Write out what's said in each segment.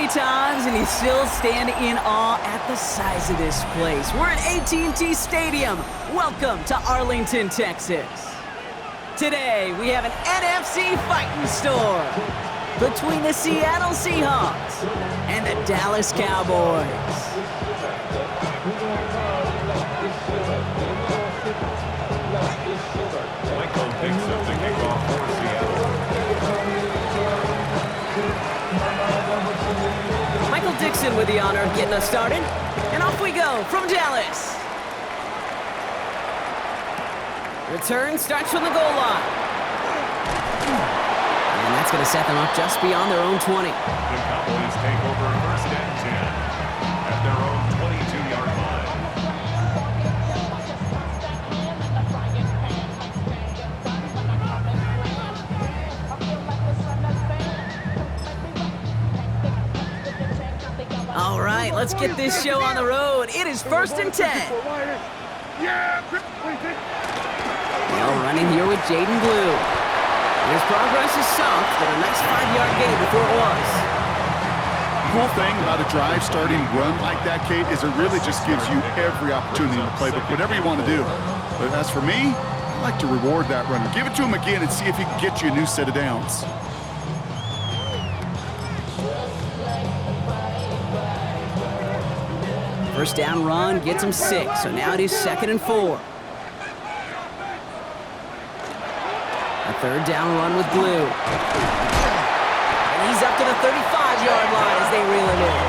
times, and you still stand in awe at the size of this place. We're at AT&T Stadium. Welcome to Arlington, Texas. Today, we have an NFC fighting store between the Seattle Seahawks and the Dallas Cowboys. Michael Dixon to kick off for Seattle. Michael Dixon with the honor of getting us started. And off we go from Dallas. Return starts from the goal line. And that's going to set them up just beyond their own 20. The Cowboys take over first and 10 at their own 22-yard line. All right, let's get this show on the road. It is first and 10. Well, running here with Jaden Blue. His progress is soft, but a nice 5-yard gain before it was. The cool thing about a drive starting run like that, Kate, is it really just gives you every opportunity in the playbook, whatever you want to do. But as for me, I like to reward that runner. Give it to him again and see if he can get you a new set of downs. First down run gets him 6, so now it is 2nd and 4. A third down run with Blue. And he's up to the 35-yard line as they reel him in.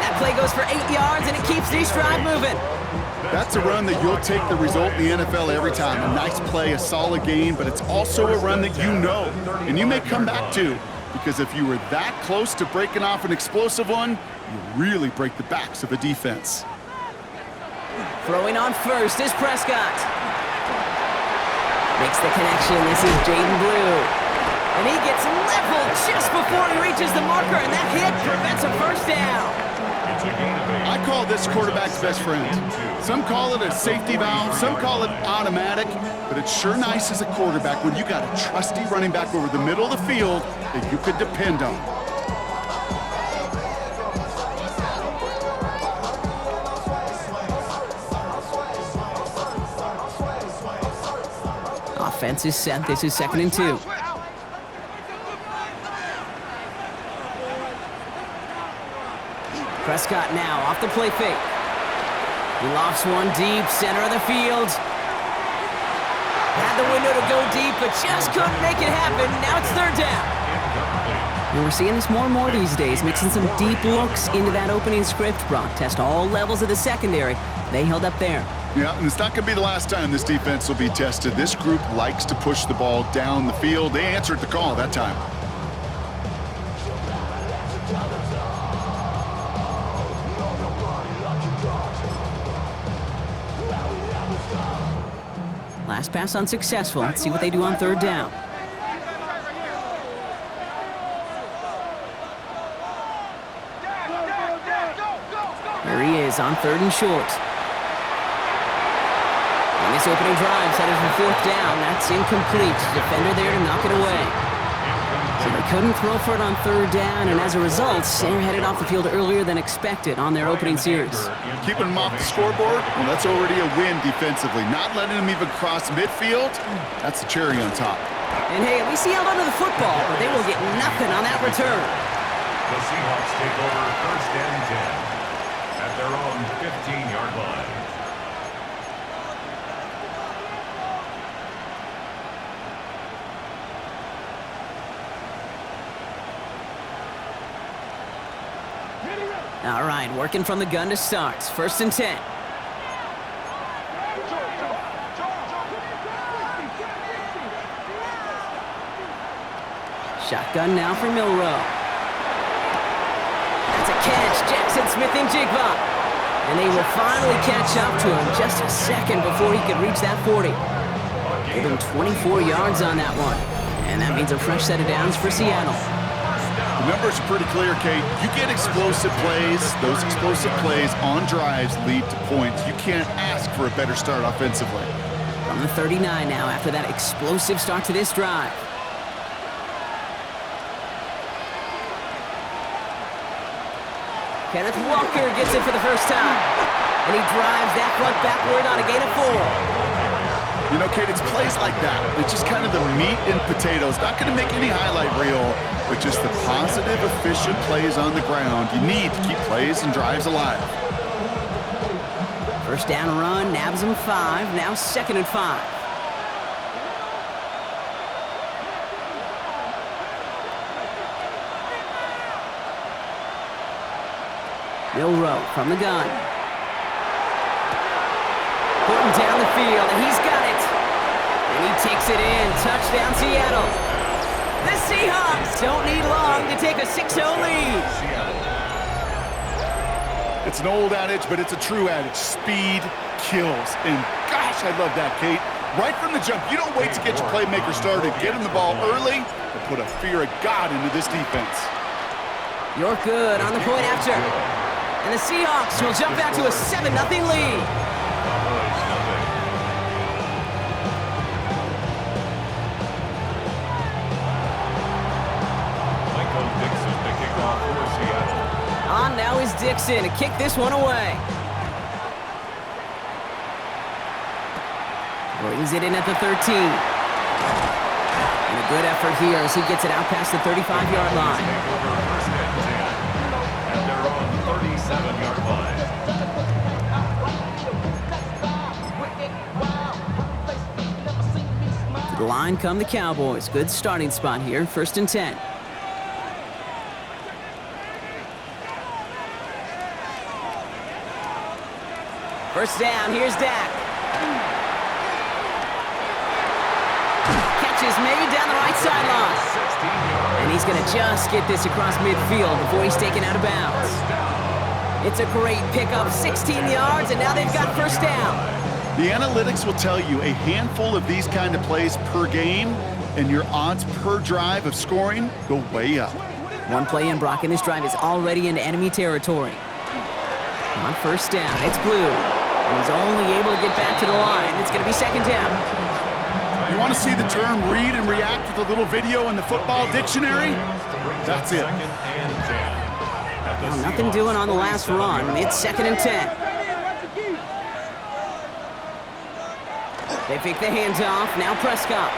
That play goes for 8 yards, and it keeps this drive moving. That's a run that you'll take the result in the NFL every time. A nice play, a solid gain, but it's also a run that you know, and you may come back to, because if you were that close to breaking off an explosive one, you really break the backs of the defense. Throwing on first is Prescott. Makes the connection. This is Jaden Blue. And he gets leveled just before he reaches the marker, and that hit prevents a first down. I call this quarterback's best friend. Some call it a safety valve, some call it automatic, but it's sure nice as a quarterback when you got a trusty running back over the middle of the field that you could depend on. Offense is set. This is 2nd and 2. Prescott now off the play fake. He lofts one deep, center of the field. Had the window to go deep, but just couldn't make it happen. Now it's 3rd down. And we're seeing this more and more these days, mixing some deep looks into that opening script. Brock test all levels of the secondary. They held up there. Yeah, and it's not going to be the last time this defense will be tested. This group likes to push the ball down the field. They answered the call that time. Last pass unsuccessful. Let's see what they do on 3rd down. There he is on 3rd and short. And this opening drive headed for 4th down. That's incomplete. Defender there to knock it away. So they couldn't throw for it on 3rd down, and as a result, they're headed off the field earlier than expected on their opening series. Keeping them off the scoreboard, well, that's already a win defensively. Not letting them even cross midfield, that's the cherry on top. And hey, at least he held onto the football, but they will get nothing on that return. The Seahawks take over first and 10 at their own 15-yard line. All right, working from the gun to start. 1st and 10. Shotgun now for Milrow. That's a catch. Jackson Smith and Jigba. And they will finally catch up to him just a second before he could reach that 40. Give him 24 yards on that one. And that means a fresh set of downs for Seattle. The numbers are pretty clear, Kate. You get explosive plays. Those explosive plays on drives lead to points. You can't ask for a better start offensively. From the 39 now after that explosive start to this drive. Kenneth Walker gets it for the first time. And he drives that front backward on a gain of 4. You know, Kate, it's plays like that. It's just kind of the meat and potatoes. Not going to make any highlight reel, but just the positive, efficient plays on the ground. You need to keep plays and drives alive. First down run, nabs him 5. Now 2nd and 5. Milroe from the gun. Putting down the field, and he's got it. And he takes it in. Touchdown, Seattle. The Seahawks don't need long to take a 6-0 lead. It's an old adage, but it's a true adage. Speed kills. And gosh, I love that, Kate. Right from the jump, you don't wait to get your playmaker started. Get him the ball early and put a fear of God into this defense. You're good on the point after. And the Seahawks will jump out to a 7-0 lead. On now is Dixon to kick this one away. Brings it in at the 13. And a good effort here as he gets it out past the 35-yard line. And they're on the 37-yard line. To the line come the Cowboys. Good starting spot here, 1st and 10. First down, here's Dak. Catch is made down the right sideline. And he's going to just get this across midfield before he's taken out of bounds. It's a great pickup, 16 yards, and now they've got first down. The analytics will tell you a handful of these kind of plays per game, and your odds per drive of scoring go way up. One play in, Brock, and this drive is already into enemy territory. On first down, it's Blue. And he's only able to get back to the line. It's going to be 2nd down. You want to see the term read and react with a little video in the football dictionary? That's it. Well, nothing doing on the last run. It's 2nd and 10. They pick the hands off. Now Prescott.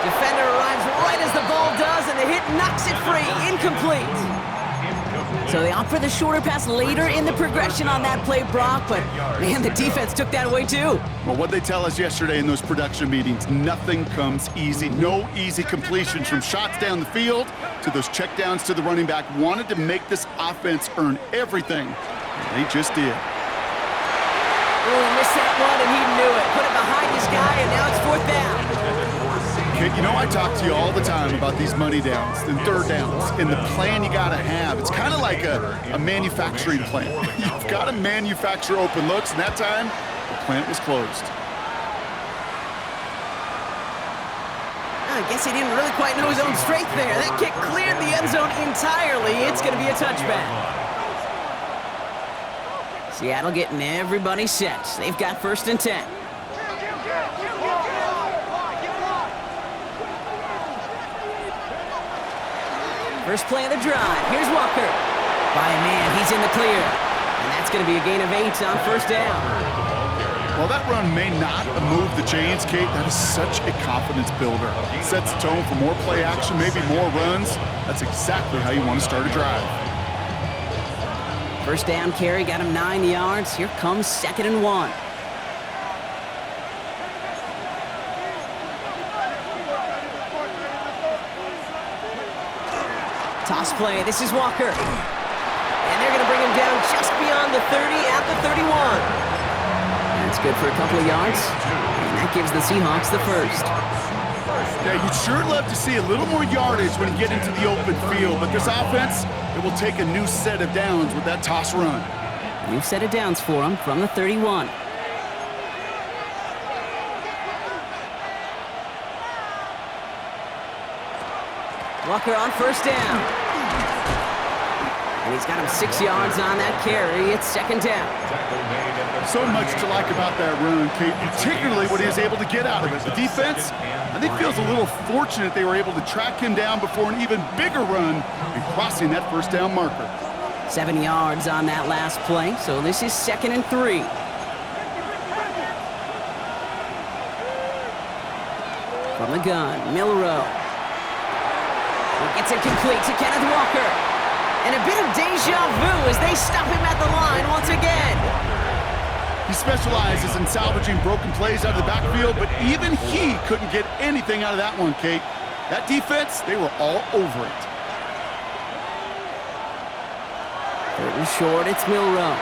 Defender arrives right as the ball does, and the hit knocks it free. Incomplete. So they opt for the shorter pass later in the progression on that play, Brock, but man, the defense took that away too. Well, what they tell us yesterday in those production meetings, nothing comes easy. No easy completions from shots down the field to those checkdowns to the running back. Wanted to make this offense earn everything, and they just did. Oh, he missed that one, and he knew it. Put it behind his guy, and now it's 4th down. Kid, you know I talk to you all the time about these money downs and 3rd downs and the plan you got to have. It's kind of like a manufacturing plant. You've got to manufacture open looks, and that time, the plant was closed. I guess he didn't really quite know his own strength there. That kick cleared the end zone entirely. It's going to be a touchback. Seattle getting everybody set. They've got 1st and 10. First play of the drive. Here's Walker. By a man, he's in the clear. And that's going to be a gain of 8 on 1st down. Well, that run may not move the chains, Kate. That is such a confidence builder. Sets the tone for more play action, maybe more runs. That's exactly how you want to start a drive. First down carry got him 9 yards. Here comes 2nd and 1. Toss play. This is Walker. And they're going to bring him down just beyond the 30 at the 31. That's good for a couple of yards. And that gives the Seahawks the first. Yeah, you'd sure love to see a little more yardage when you get into the open field, but this offense, it will take a new set of downs with that toss run. New set of downs for him from the 31. Walker on first down. And he's got him 6 yards on that carry. It's second down. So much to like about that run, Kate, particularly what he was able to get out of it. The defense, I think, feels a little fortunate they were able to track him down before an even bigger run and crossing that first down marker. 7 yards on that last play, so this is 2nd and 3. From the gun, Milrow. He gets it complete to Kenneth Walker. And a bit of deja vu as they stop him at the line once again. He specializes in salvaging broken plays out of the backfield, but even he couldn't get anything out of that one, Kate. That defense, they were all over it. 3rd and short, it's Milrow.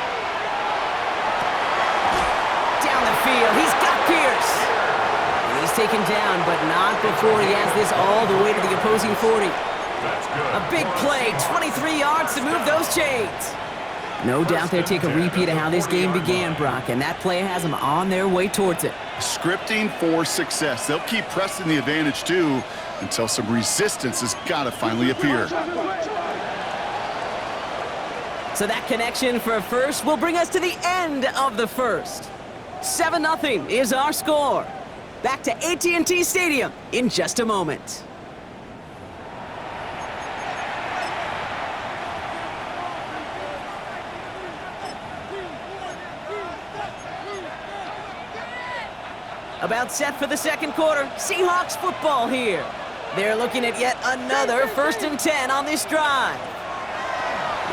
Down the field, he's got Pierce. And he's taken down, but not before he has this all the way to the opposing 40. A big play, 23 yards to move those chains. No doubt they'll take a repeat of how this game began, Brock, and that play has them on their way towards it. Scripting for success. They'll keep pressing the advantage, too, until some resistance has got to finally appear. So that connection for a first will bring us to the end of the first. 7-0 is our score. Back to AT&T Stadium in just a moment. About set for the second quarter. Seahawks football here. They're looking at yet another 1st and 10 on this drive.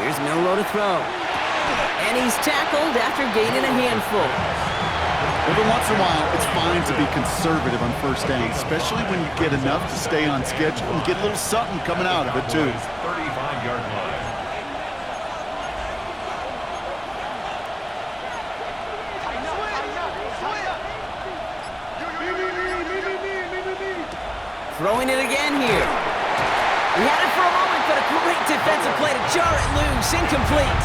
Here's Milrow to throw. And he's tackled after gaining a handful. Every once in a while, it's fine to be conservative on first down, especially when you get enough to stay on schedule and get a little something coming out of it, too. 35-yard line. Throwing it again here. He had it for a moment, but a great defensive play to jar it loose. Incomplete.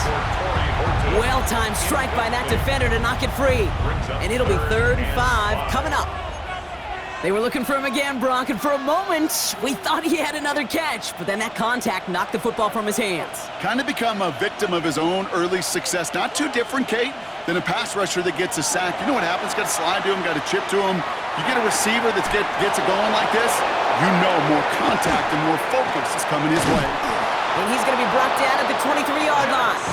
Well-timed strike by that defender to knock it free. And it'll be 3rd and 5 coming up. They were looking for him again, Brock, and for a moment, we thought he had another catch, but then that contact knocked the football from his hands. Kind of become a victim of his own early success. Not too different, Kate, than a pass rusher that gets a sack. You know what happens? Got to slide to him, got to chip to him. You get a receiver that gets it going like this, you know more contact and more focus is coming his way. And he's going to be brought down at the 23-yard line.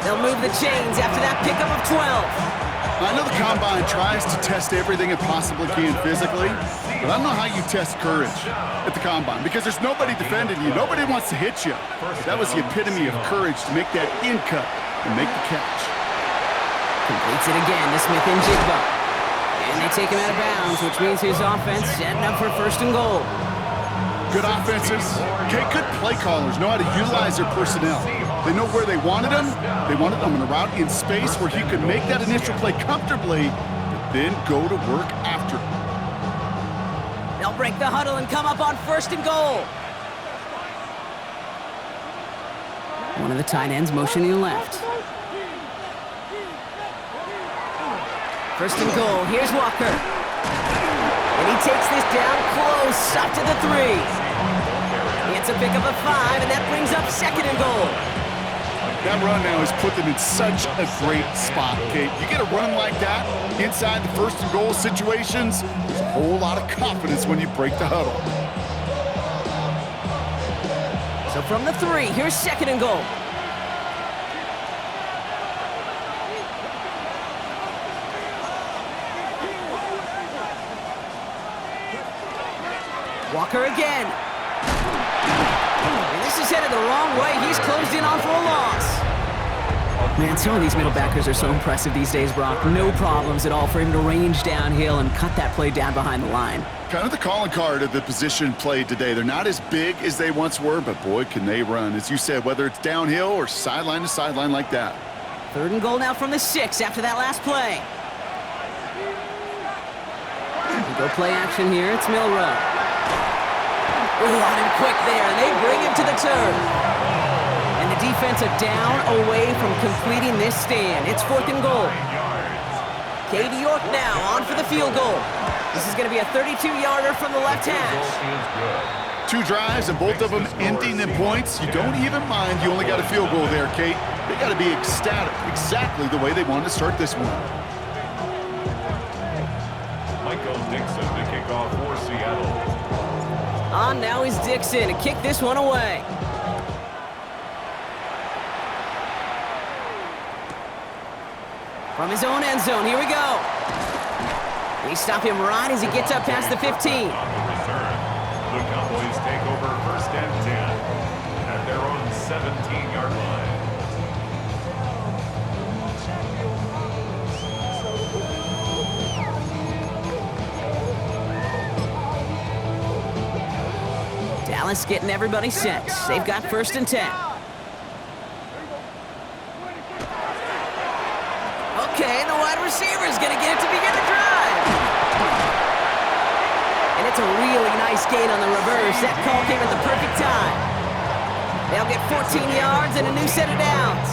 They'll move the chains after that pickup of 12. I know the Combine tries to test everything it possibly can physically, but I don't know how you test courage at the Combine because there's nobody defending you. Nobody wants to hit you. That was the epitome of courage to make that in cut and make the catch. Completes it again to Smith and Jigba. And they take him out of bounds, which means his offense setting up for 1st and goal. Good offenses. Okay, good play callers know how to utilize their personnel. They know where they wanted him. They wanted him in a route in space where he could make that initial play comfortably, but then go to work after. They'll break the huddle and come up on 1st and goal. One of the tight ends motioning left. 1st and goal. Here's Walker. And he takes this down close, up to the 3. He gets a pickup of 5, and that brings up 2nd and goal. That run now has put them in such a great spot, Kate. You get a run like that inside the 1st and goal situations, there's a whole lot of confidence when you break the huddle. So from the 3, here's 2nd and goal. Walker again. And this is headed the wrong way. He's closed in on for a loss. Man, some of these middle backers are so impressive these days, Brock. No problems at all for him to range downhill and cut that play down behind the line. Kind of the calling card of the position played today. They're not as big as they once were, but boy, can they run. As you said, whether it's downhill or sideline to sideline like that. 3rd and goal now from the 6 after that last play. We go play action here. It's Milrow. On him quick there, and they bring him to the turf. And the defense are down away from completing this stand. It's 4th and goal. Katie York now on for the field goal. This is going to be a 32-yarder from the left hash. 2 drives and both of them ending in points. You don't even mind you only got a field goal there, Kate. They got to be ecstatic, exactly the way they wanted to start this one. Dixon to kick off for Seattle. On now is Dixon to kick this one away. From his own end zone, here we go. They stop him right as he gets up past the 15. On the return, the Cowboys take over 1st and 10 at their own 17-yard line. Dallas getting everybody set. They've got 1st and 10. Okay, the wide receiver is going to get it to begin the drive. And it's a really nice gain on the reverse. That call came at the perfect time. They'll get 14 yards and a new set of downs.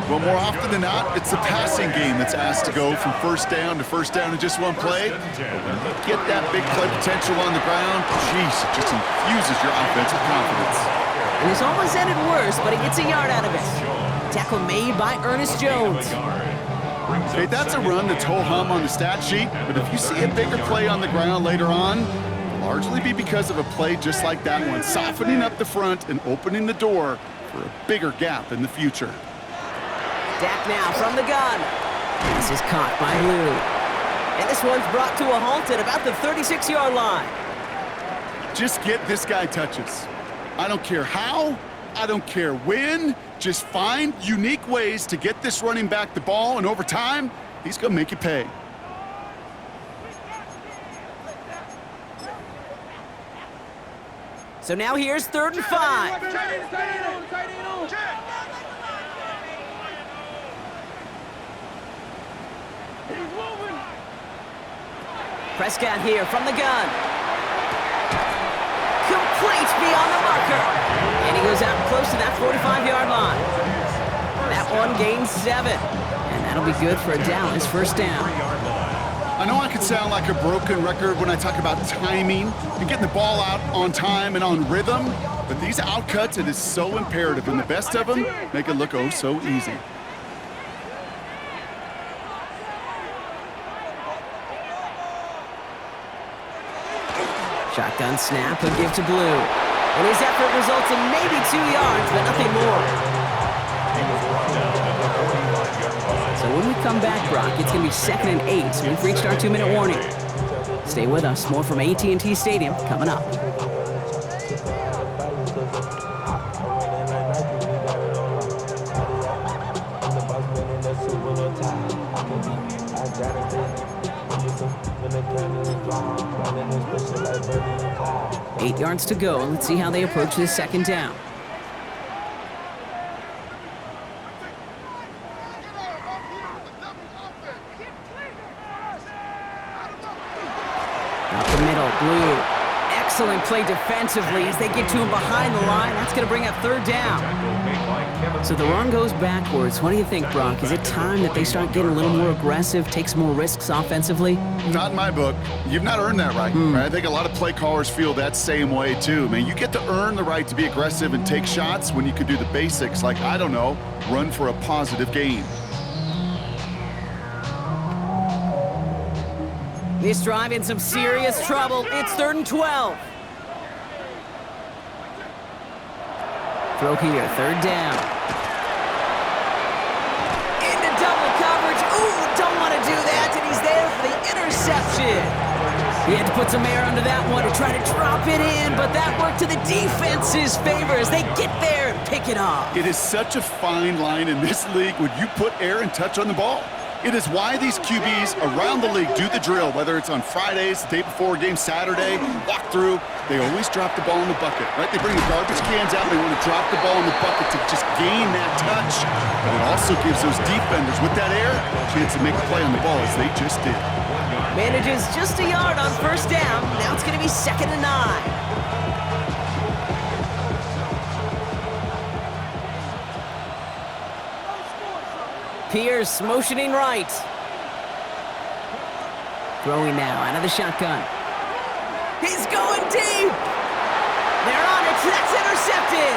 Well, more often than not, it's the passing game that's asked to go from 1st down to 1st down in just one play. But when you get that big play potential on the ground, geez, it just infuses your offensive confidence. It was almost ended worse, but he gets a yard out of it. Tackle made by Ernest Jones. Okay, that's a run that's ho-hum on the stat sheet, but if you see a bigger play on the ground later on, it'll largely be because of a play just like that one, softening up the front and opening the door for a bigger gap in the future. Dak now from the gun. This is caught by Blue. And this one's brought to a halt at about the 36-yard line. Just get this guy touches. I don't care how, I don't care when, just find unique ways to get this running back the ball, and over time, he's going to make you pay. So now here's 3rd and 5. Prescott here from the gun. Complete beyond the marker. And he goes out close to that 45-yard line. That one gains 7. And that'll be good for a Dallas 1st down. I know I can sound like a broken record when I talk about timing and getting the ball out on time and on rhythm, but these outcuts, it is so imperative, and the best of them make it look oh so easy. Shotgun snap, he'll give to Blue. And his effort results in maybe 2 yards, but nothing more. So when we come back, Brock, it's going to be 2nd and 8, so we've reached our 2-minute warning. Stay with us. More from AT&T Stadium coming up. Eight yards to go. Let's see how they approach this 2nd down. Up the middle, Blue. Excellent play defensively as they get to him behind the line. That's going to bring up 3rd down. So the run goes backwards. What do you think, Brock? Is it time that they start getting a little more aggressive, take some more risks offensively? Not in my book. You've not earned that right. Right? I think a lot of play callers feel that same way too. Man, you get to earn the right to be aggressive and take shots when you can do the basics like, I don't know, run for a positive gain. This drive in some serious trouble. It's 3rd and 12. Throw here, 3rd down. Into double coverage. Ooh, don't want to do that, and he's there for the interception. He had to put some air under that one to try to drop it in, but that worked to the defense's favor as they get there and pick it off. It is such a fine line in this league when you put air and touch on the ball. It is why these QBs around the league do the drill, whether it's on Fridays, the day before a game, Saturday, walk through. They always drop the ball in the bucket, right? They bring the garbage cans out. They want to drop the ball in the bucket to just gain that touch. But it also gives those defenders with that air a chance to make a play on the ball as they just did. Manages just a yard on 1st down. Now it's going to be 2nd and 9. Pierce motioning right. Throwing now out of the shotgun. He's going deep. They're on it. That's intercepted.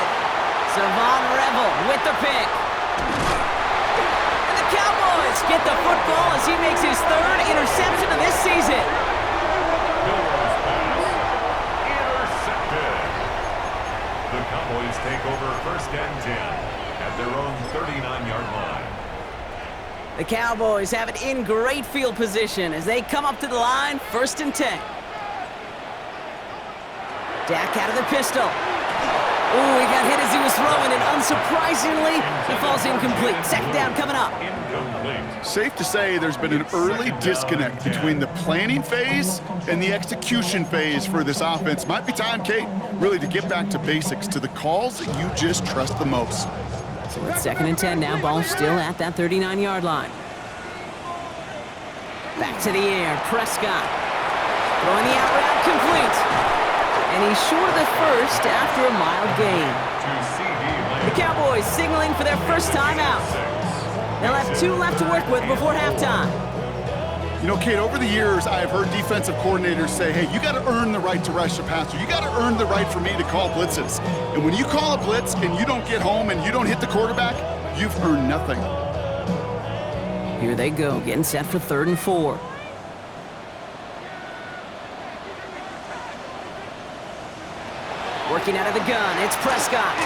Savon Revel with the pick. And the Cowboys get the football as he makes his third interception of this season. Milroe's pass. Intercepted. The Cowboys take over first and 10 at their own 39-yard line. The Cowboys have it in great field position as they come up to the line, first and 10. Dak out of the pistol. Ooh, he got hit as he was throwing, and unsurprisingly, he falls incomplete. Second down coming up. Incomplete. Safe to say there's been an early disconnect between the planning phase and the execution phase for this offense. Might be time, Kate, really to get back to basics, to the calls that you just trust the most. So it's second and 10 now. Ball still at that 39-yard line. Back to the air. Prescott throwing the out route complete. And he's short of the first after a mild gain. The Cowboys signaling for their first timeout. They'll have 2 left to work with before halftime. You know, Kate, over the years, I've heard defensive coordinators say, hey, you got to earn the right to rush the passer. You got to earn the right for me to call blitzes. And when you call a blitz and you don't get home and you don't hit the quarterback, you've earned nothing. Here they go, getting set for 3rd and 4. Working out of the gun, it's Prescott.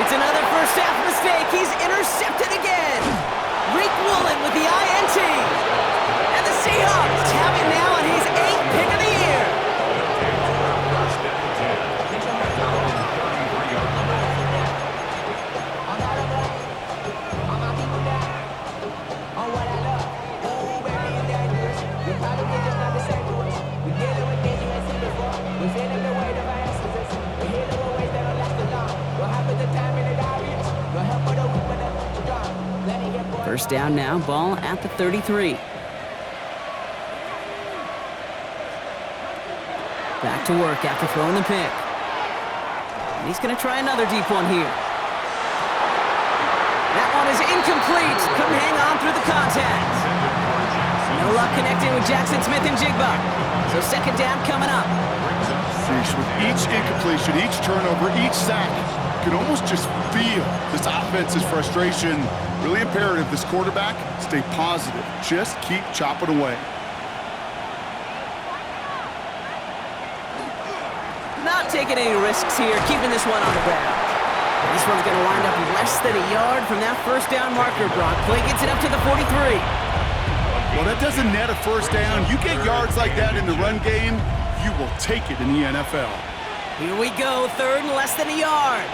It's another first half mistake. He's intercepted again. Rick Woolen with the INT. And the Seahawks have it now on his 8th pick of the year. First down now, ball at the 33. Back to work after throwing the pick. And he's going to try another deep one here. That one is incomplete. Couldn't hang on through the contact. No luck connecting with Jackson Smith and Jigba. So second down coming up. With each incompletion, each turnover, each sack, you can almost just feel this offense's frustration. Really imperative this quarterback stay positive. Just keep chopping away. Not taking any risks here, keeping this one on the ground. This one's going to wind up less than a yard from that first down marker. Brock Clay gets it up to the 43. Well, that doesn't net a first down. You get yards like that in the run game, you will take it in the NFL. Here we go, 3rd and less than a yard.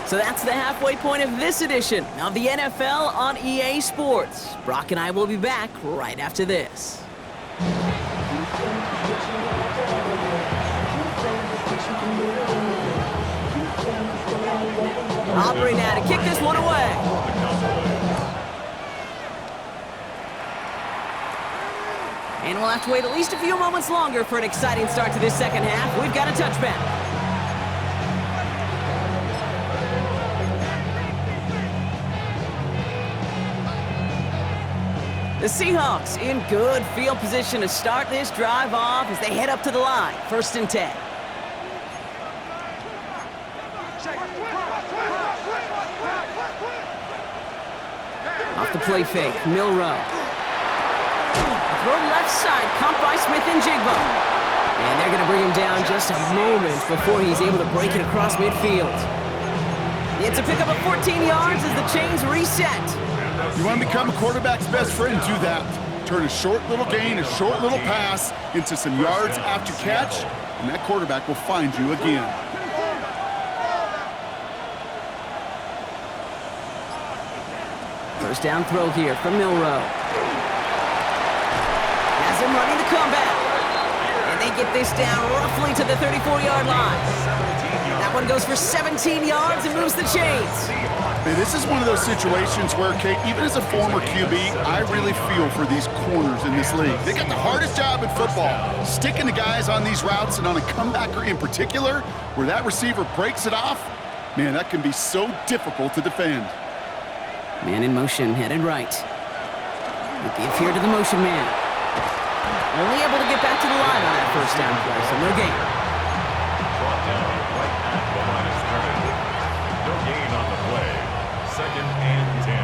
So that's the halfway point of this edition of the NFL on EA Sports. Brock and I will be back right after this. Aubrey now to kick this one away. And we'll have to wait at least a few moments longer for an exciting start to this second half. We've got a touchback. The Seahawks in good field position to start this drive off as they head up to the line. 1st and 10. Off the play fake, Milroe. Throw left side, caught by Smith and Jigba. And they're going to bring him down just a moment before he's able to break it across midfield. It's a pickup of 14 yards as the chains reset. You want to become a quarterback's best friend, do that. Turn a short little gain, a short little pass into some yards after catch, and that quarterback will find you again. First down throw here from Milroe. Has him running the comeback. And they get this down roughly to the 34-yard line. That one goes for 17 yards and moves the chains. Man, this is one of those situations where, Kate, even as a former QB, I really feel for these corners in this league. They got the hardest job in football, sticking to guys on these routes and on a comebacker in particular, where that receiver breaks it off. Man, that can be so difficult to defend. Man in motion, headed right. He gives here to the motion man. Only able to get back to the line on that first down play, so no gain. Brought down right at the line of scrimmage. No gain on the play. 2nd and 10.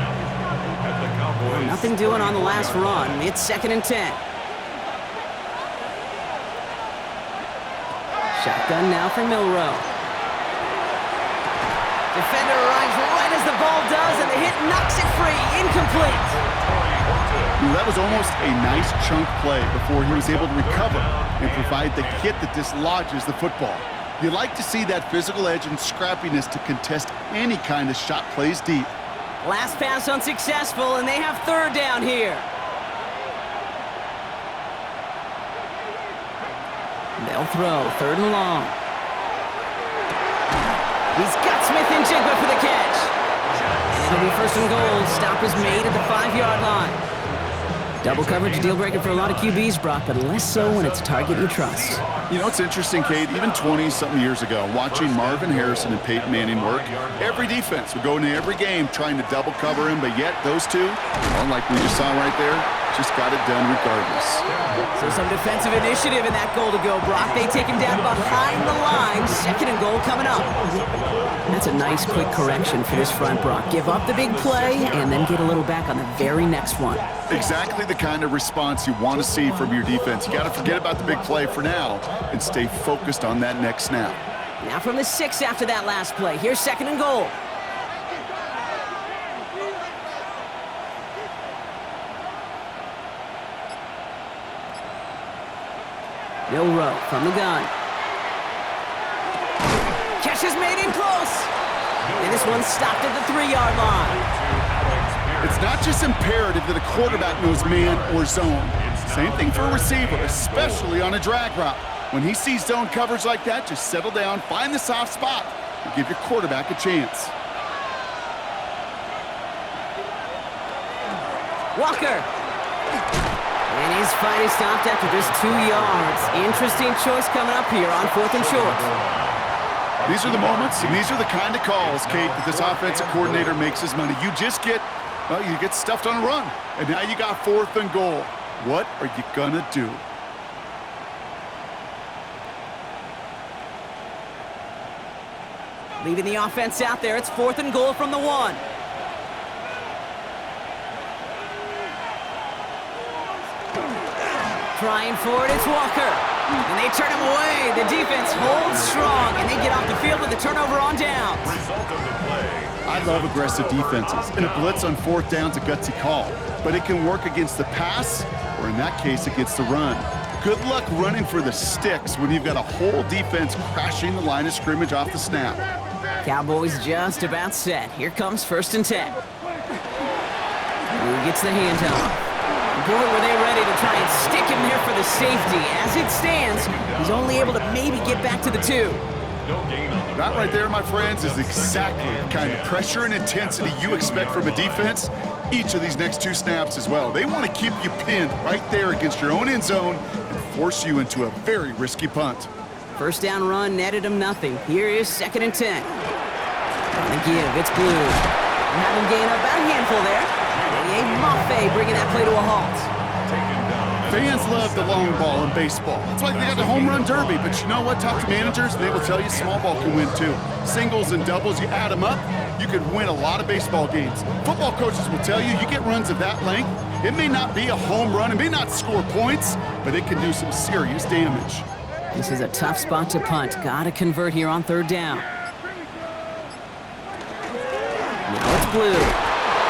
At the Cowboys. Nothing doing on the last run. It's 2nd and 10. Shotgun now for Milrow. Defender arrives right as the ball does, and the hit knocks it free. Incomplete. That was almost a nice chunk play before he was able to recover and provide the hit that dislodges the football. You like to see that physical edge and scrappiness to contest any kind of shot plays deep. Last pass unsuccessful, and they have 3rd down here. They'll throw 3rd and long. He's got Smith and Jigba for the catch. It'll be 1st and goal. Stop is made at the 5-yard line. Double coverage deal breaker for a lot of QBs, Brock, but less so when it's a target you trust. You know, it's interesting, Kate, even 20-something years ago, watching Marvin Harrison and Peyton Manning work, every defense would go into every game trying to double cover him, but yet those two, well, like we just saw right there, just got it done regardless. So some defensive initiative in that goal to go, Brock. They take him down behind the line. 2nd and goal coming up. That's a nice quick correction for this front, Brock. Give up the big play and then get a little back on the very next one. Exactly the kind of response you want to see from your defense. You got to forget about the big play for now and stay focused on that next snap. Now from the 6 after that last play. Here's 2nd and goal. Milrow from the gun. Catch is made in close. And this one's stopped at the 3-yard line. It's not just imperative that a quarterback knows man or zone. Same thing for a receiver, especially on a drag route. When he sees zone coverage like that, just settle down, find the soft spot, and give your quarterback a chance. Walker. And his fight is stopped after just 2 yards. Interesting choice coming up here on 4th and short. These are the moments, and these are the kind of calls, Kate, that this offensive coordinator makes his money. You just get, well, you get stuffed on a run, and now you got 4th and goal. What are you gonna do? Leaving the offense out there. It's 4th and goal from the 1. Trying for it, it's Walker. And they turn him away. The defense holds strong, and they get off the field with a turnover on downs. Result of the play. I love aggressive defenses, and a blitz on 4th down's a gutsy call. But it can work against the pass, or in that case, against the run. Good luck running for the sticks when you've got a whole defense crashing the line of scrimmage off the snap. Cowboys just about set. Here comes 1st and 10. Who gets the handoff? Boy, were they ready to try and stick him there for the safety. As it stands, he's only able to maybe get back to the 2. That right there, my friends, is exactly the kind of pressure and intensity you expect from a defense each of these next 2 snaps as well. They want to keep you pinned right there against your own end zone and force you into a very risky punt. 1st down run netted him nothing. Here is 2nd and 10. On the give, it's Blue. Have him gain about a handful there. Maffei bringing that play to a halt. Fans love the long ball in baseball. It's like they got the home run derby, but you know what? Talk to managers, they will tell you small ball can win too. Singles and doubles, you add them up, you could win a lot of baseball games. Football coaches will tell you, you get runs of that length, it may not be a home run, it may not score points, but it can do some serious damage. This is a tough spot to punt. Gotta convert here on 3rd down. Now it's Blue.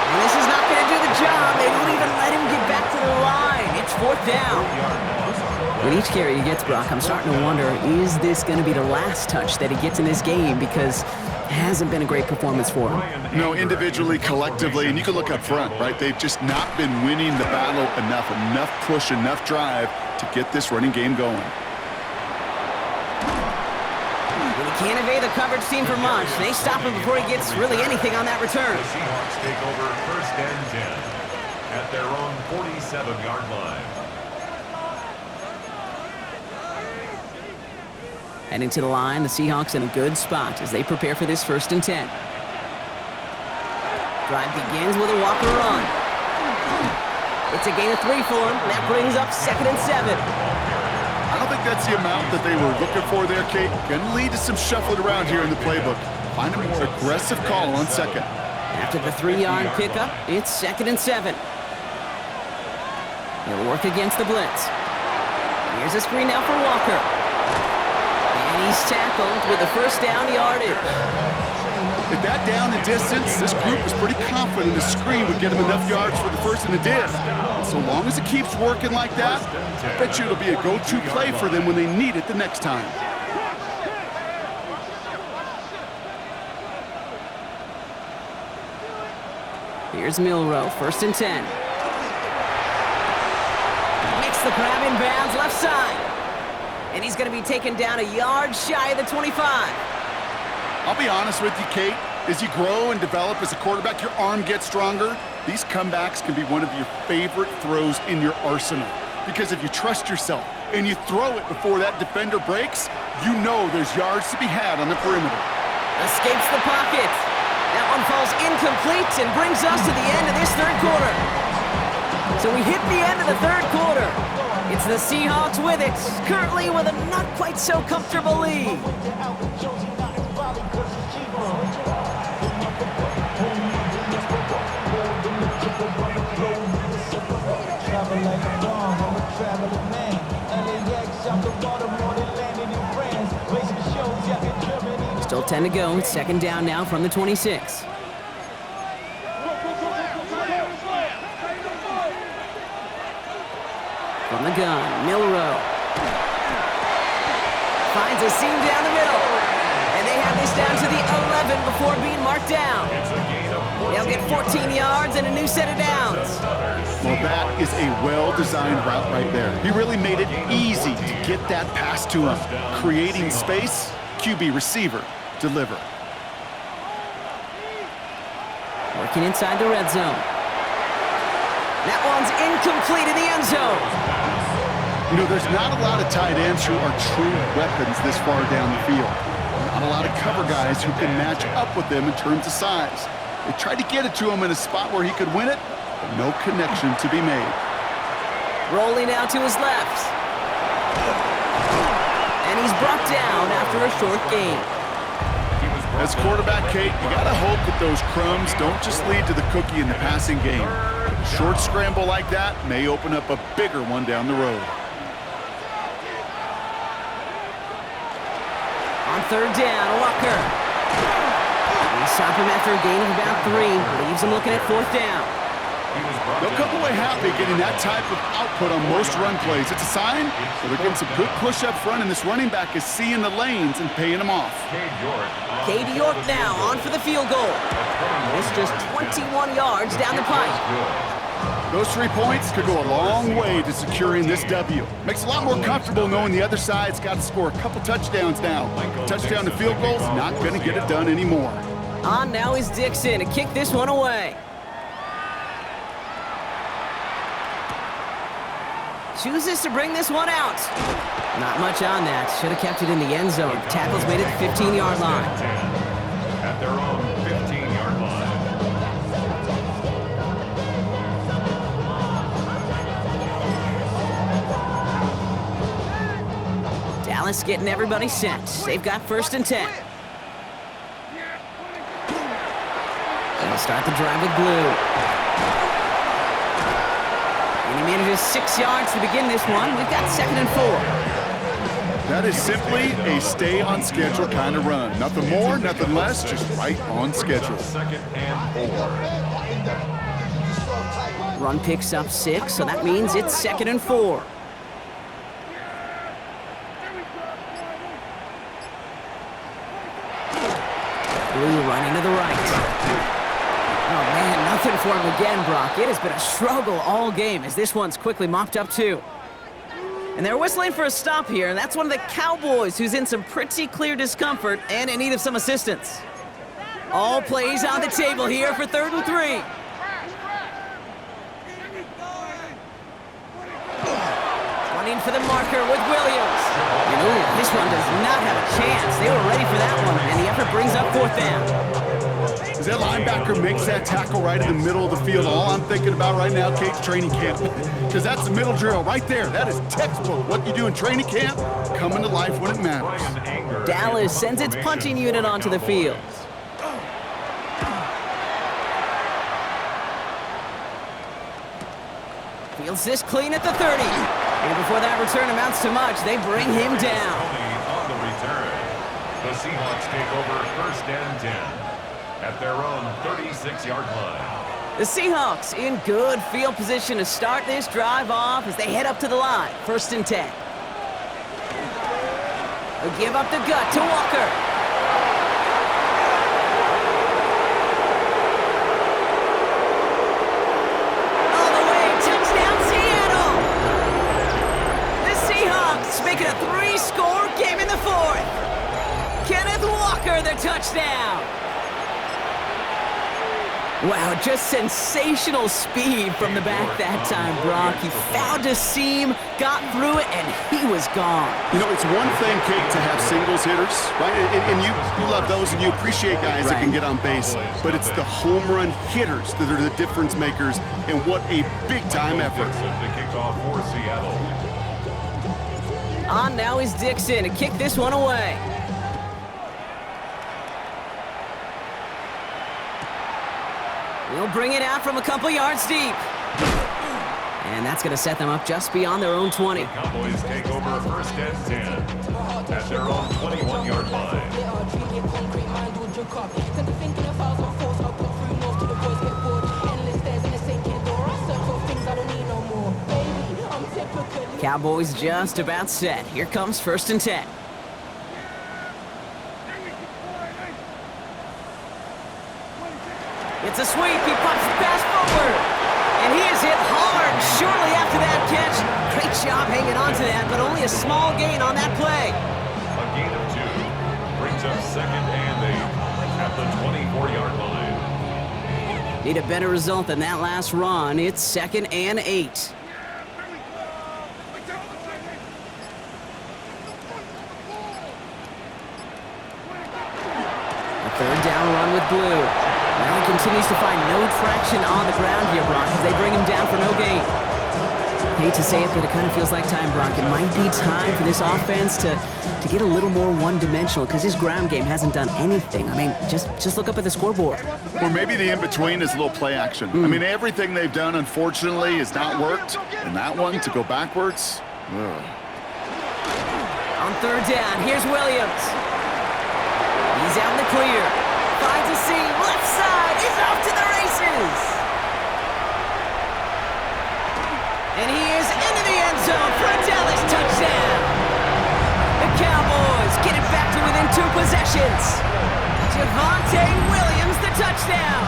And this is not going to do the job. They don't even let him get back to the line. It's 4th down. With each carry he gets, Brock, I'm starting to wonder, is this going to be the last touch that he gets in this game? Because it hasn't been a great performance for him. No, individually, collectively, and you can look up front, right? They've just not been winning the battle enough push, enough drive to get this running game going. Can't evade the coverage team for much. They stop him before he gets really anything on that return. The Seahawks take over 1st and 10 at their own 47-yard line. Heading to the line, the Seahawks in a good spot as they prepare for this 1st and 10. Drive begins with a Walker run. It's a gain of 3 for him. That brings up 2nd and 7. I don't think that's the amount that they were looking for there, Kate. Going to lead to some shuffling around here in the playbook. Find a more aggressive call on 2nd. After the 3-yard pickup, it's 2nd and 7. He'll work against the blitz. Here's a screen now for Walker. And he's tackled with a 1st down yardage. At that down and distance, this group was pretty confident the screen would get him enough yards for the 1st, and it did. And so long as it keeps working like that, I bet you it'll be a go-to play for them when they need it the next time. Here's Milroe, 1st and 10. Makes the grab in bounds, left side. And he's going to be taken down a yard shy of the 25. I'll be honest with you, Kate. As you grow and develop as a quarterback, your arm gets stronger. These comebacks can be one of your favorite throws in your arsenal. Because if you trust yourself and you throw it before that defender breaks, you know there's yards to be had on the perimeter. Escapes the pocket. That one falls incomplete and brings us to the end of this 3rd quarter. So we hit the end of the 3rd quarter. It's the Seahawks with it, currently with a not quite so comfortable lead. Still 10 to go. It's 2nd down now from the 26. From the gun, Milroe. Finds a seam down the middle. And they have this down to the 11 before being marked down. They'll get 14 yards and a new set of downs. Well, that is a well-designed route right there. He really made it easy to get that pass to him. Creating space, QB receiver, deliver. Working inside the red zone. That one's incomplete in the end zone. You know, there's not a lot of tight ends who are true weapons this far down the field. Not a lot of cover guys who can match up with them in terms of size. They tried to get it to him in a spot where he could win it, but no connection to be made. Rolling out to his left. And he's brought down after a short gain. As quarterback, Kate, you got to hope that those crumbs don't just lead to the cookie in the passing game. A short scramble like that may open up a bigger one down the road. On 3rd down, Walker. They stop him after a gain of about 3. Leaves him looking at 4th down. They'll come away happy getting that type of output on most run plays. It's a sign that they're getting some good push up front, and this running back is seeing the lanes and paying them off. Cade York now on for the field goal. It's just 21 yards down the pipe. Those 3 points could go a long way to securing this W. Makes it a lot more comfortable knowing the other side's got to score a couple touchdowns now. Touchdown to field goal's not going to get it done anymore. On now is Dixon to kick this one away. Chooses to bring this one out. Not much on that. Should have kept it in the end zone. Tackles made it the 15-yard line. At their own 15-yard line. Dallas getting everybody set. They've got 1st and 10. They'll start the drive with Blue. And he manages 6 yards to begin this one. We've got 2nd and 4. That is simply a stay on schedule kind of run. Nothing more, nothing less, just right on schedule. 2nd and 4. Run picks up 6, so that means it's 2nd and 4. Blue running to the right. Oh, man, nothing for him again, Brock. It has been a struggle all game as this one's quickly mopped up, too. And they're whistling for a stop here, and that's one of the Cowboys who's in some pretty clear discomfort and in need of some assistance. All plays on the table here for 3rd and 3. Running for the marker with Williams. And ooh, this one does not have a chance. They were ready for that one, and the effort brings up 4th down. As that linebacker makes that tackle right in the middle of the field, all I'm thinking about right now, Kate's training camp. Because that's the middle drill right there. That is textbook. What you do in training camp, coming to life when it matters. Dallas sends its punching unit onto the field. Fields this clean at the 30. And before that return amounts to much, they bring him down. On the return, the Seahawks take over 1st and 10 at their own 36-yard line. The Seahawks in good field position to start this drive off as they head up to the line. 1st and 10. They'll give up the gut to Walker. All the way, touchdown Seattle! The Seahawks making a 3-score game in the 4th. Kenneth Walker, the touchdown! Wow, just sensational speed from the back that time, Brock. He found a seam, got through it, and he was gone. You know, it's one thing, Kate, to have singles hitters, right? And you love those, and you appreciate guys that can get on base. But it's the home run hitters that are the difference makers, and what a big-time effort. The kickoff for Seattle. On now is Dixon to kick this one away. He'll bring it out from a couple yards deep. And that's going to set them up just beyond their own 20. The Cowboys take over 1st and 10 at their own 21-yard line. Cowboys just about set. Here comes 1st and 10. It's a sweep. He pops the pass forward. And he is hit hard shortly after that catch. Great job hanging on to that, but only a small gain on that play. A gain of 2 brings up 2nd and 8 at the 24-yard line. Need a better result than that last run. It's 2nd and 8. A 3rd down run with Blue. Now he continues to find no traction on the ground here, Brock, as they bring him down for no gain. Hate to say it, but it kind of feels like time, Brock. It might be time for this offense to get a little more one-dimensional, because his ground game hasn't done anything. I mean, just look up at the scoreboard. Or maybe the in-between is a little play action. I mean, everything they've done, unfortunately, has not worked. And that one, to go backwards, ugh. On 3rd down, here's Williams. He's out in the clear. Finds a seam, left side, is off to the races. And he is into the end zone for a Dallas touchdown. The Cowboys get it back to within 2 possessions. Javonte Williams, the touchdown.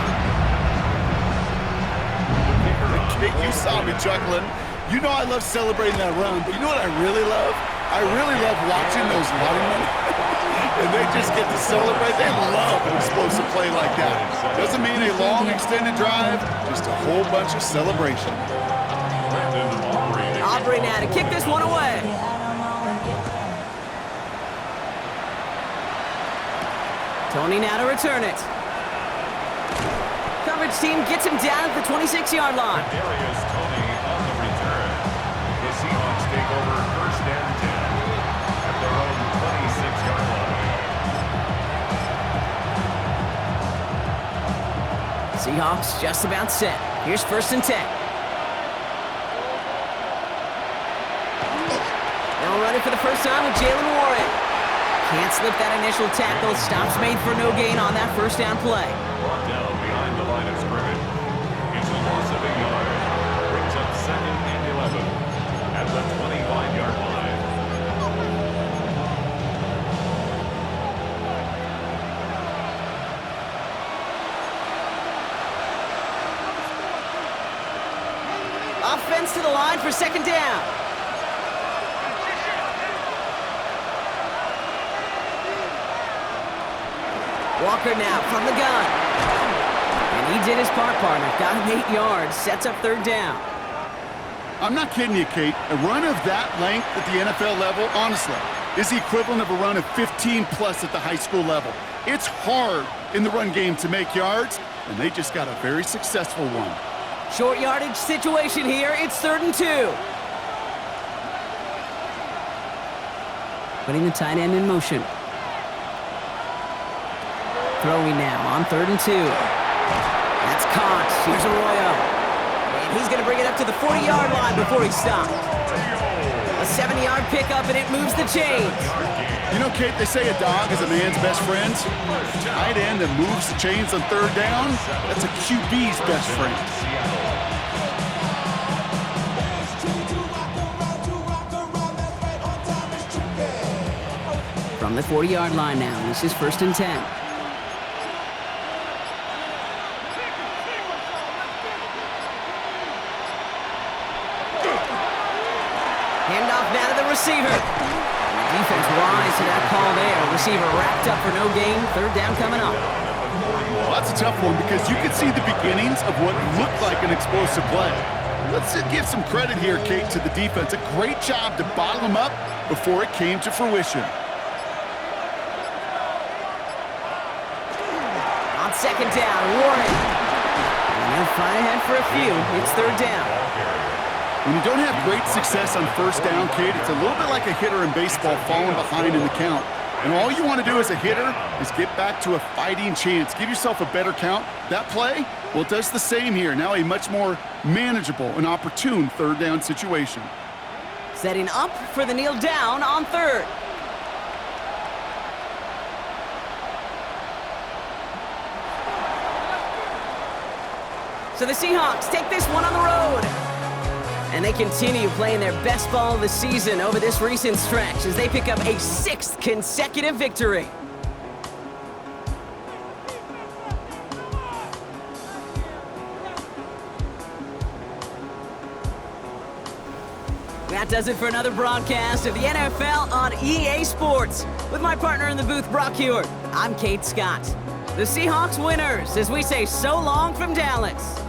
Kate, you saw me chuckling. You know I love celebrating that run, but you know what I really love? I really love watching those linemen. And they just get to celebrate. They love an explosive play like that. Doesn't mean a long extended drive, just a whole bunch of celebration. Aubrey now to kick this one away. Tony now to return it. Coverage team gets him down at the 26-yard line. Darius Tony on the return. The Seahawks take over 1st and 10 at their own 26-yard line. Seahawks just about set. Here's 1st and 10. They'll run it for the first time with Jalen Warren. Can't slip that initial tackle. Stops made for no gain on that 1st down play. Brought down behind the line of scrimmage. It's a loss of 8 yards. Brings up 2nd and 11 at the 25-yard line. Offense to the line for 2nd down. Walker now from the gun. And he did his part, partner. Got him 8 yards. Sets up 3rd down. I'm not kidding you, Kate. A run of that length at the NFL level, honestly, is the equivalent of a run of 15-plus at the high school level. It's hard in the run game to make yards, and they just got a very successful one. Short yardage situation here. It's 3rd and 2. Putting the tight end in motion. Throwing now on 3rd and 2. That's caught. Here's Arroyo. And he's going to bring it up to the 40-yard line before he stopped. A 70-yard pickup, and it moves the chains. You know, Kate, they say a dog is a man's best friend. Tight end that moves the chains on 3rd down, that's a QB's best friend. From the 40-yard line now, this is 1st and 10. Handoff now to the receiver. And the defense wise to that call there. Receiver wrapped up for no gain. 3rd down coming up. Well, that's a tough one because you can see the beginnings of what looked like an explosive play. Let's give some credit here, Kate, to the defense. A great job to bottle them up before it came to fruition. On 2nd down, Warren. And they'll fly ahead for a few. It's 3rd down. When you don't have great success on 1st down, Kate, it's a little bit like a hitter in baseball falling behind in the count. And all you want to do as a hitter is get back to a fighting chance. Give yourself a better count. That play, well, it does the same here. Now a much more manageable and opportune 3rd down situation. Setting up for the kneel down on 3rd. So the Seahawks take this one on the road. And they continue playing their best ball of the season over this recent stretch as they pick up a 6th consecutive victory. That does it for another broadcast of the NFL on EA Sports. With my partner in the booth, Brock Hewitt, I'm Kate Scott. The Seahawks winners as we say so long from Dallas.